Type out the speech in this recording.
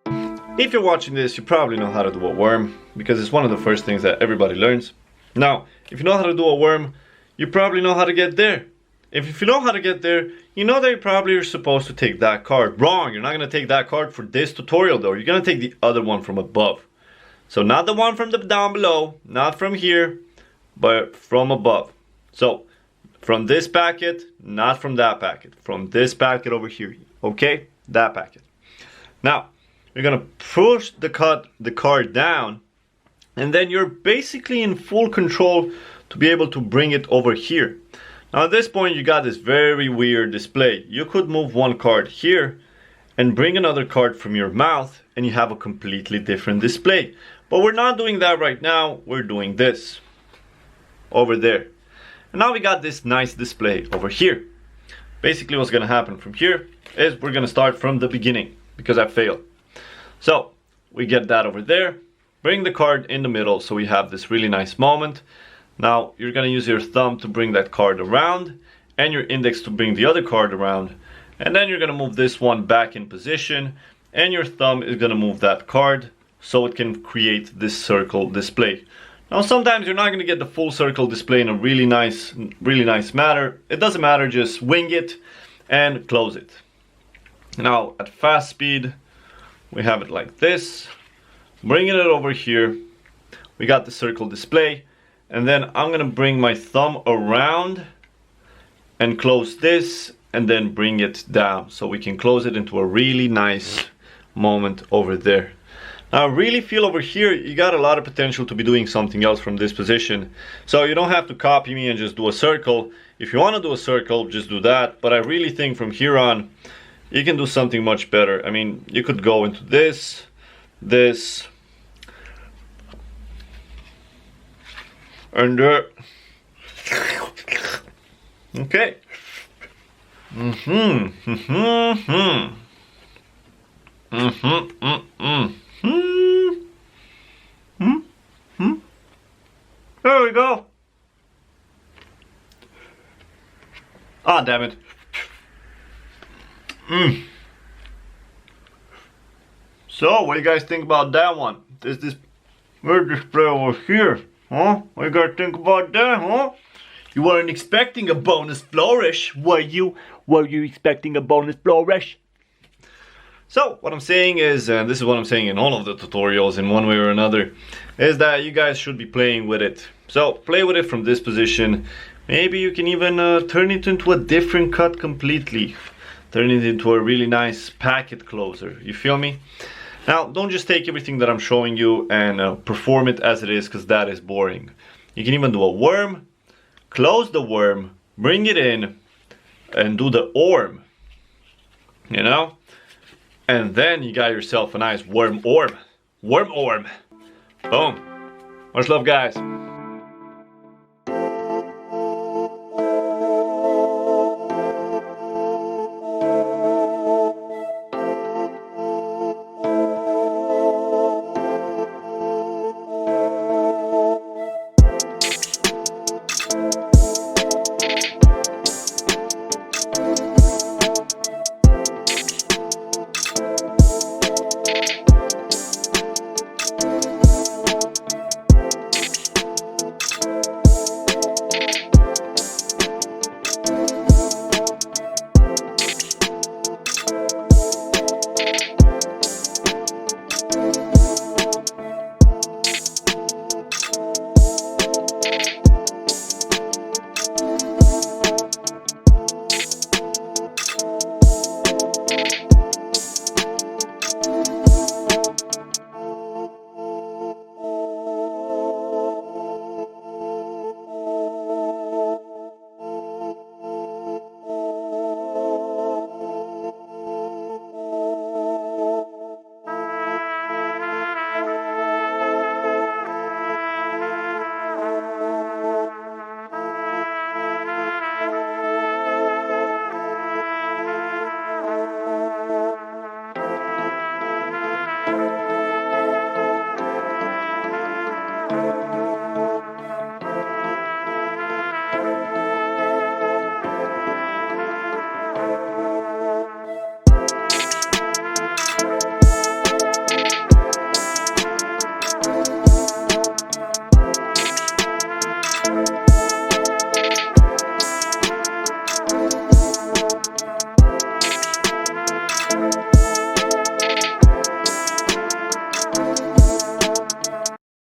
If you're watching this, you probably know how to do a worm, because it's one of the first things that everybody learns. Now, if you know how to do a worm, you probably know how to get there. If you know how to get there, you know that you probably are supposed to take that card. Wrong, you're not going to take that card for this tutorial though. You're going to take the other one from above. So not the one from the down below, not from here, but from above. So from this packet, not from that packet. From this packet over here, okay? That packet. Now, you're going to push the card down, and then you're basically in full control to be able to bring it over here. Now at this point you got this very weird display. You could move one card here and bring another card from your mouth and you have a completely different display. But we're not doing that right now, we're doing this over there. And now we got this nice display over here. Basically what's gonna happen from here is we're gonna start from the beginning because I failed. So we get that over there, bring the card in the middle so we have this really nice moment. Now you're going to use your thumb to bring that card around and your index to bring the other card around, and then you're going to move this one back in position and your thumb is going to move that card so it can create this circle display. Now sometimes you're not going to get the full circle display in a really nice manner. It doesn't matter, just wing it and close it. Now at fast speed we have it like this, bringing it over here, we got the circle display. And then I'm gonna bring my thumb around and close this and then bring it down so we can close it into a really nice moment over there. Now I really feel over here you got a lot of potential to be doing something else from this position. So you don't have to copy me and just do a circle. If you want to do a circle, just do that. But I really think from here on you can do something much better. I mean, you could go into this, and okay. There we go. Ah, damn it. So, what do you guys think about that one? There's this weird display over here. Huh? What you gotta think about that, huh? You weren't expecting a bonus flourish, were you? Were you expecting a bonus flourish? So, what I'm saying is, and this is what I'm saying in all of the tutorials in one way or another, is that you guys should be playing with it. So, play with it from this position. Maybe you can even turn it into a different cut completely. Turn it into a really nice packet closer. You feel me? Now, don't just take everything that I'm showing you and perform it as it is, because that is boring. You can even do a worm, close the worm, bring it in, and do the ORM. You know? And then you got yourself a nice worm ORM. Worm ORM. Boom. Much love, guys.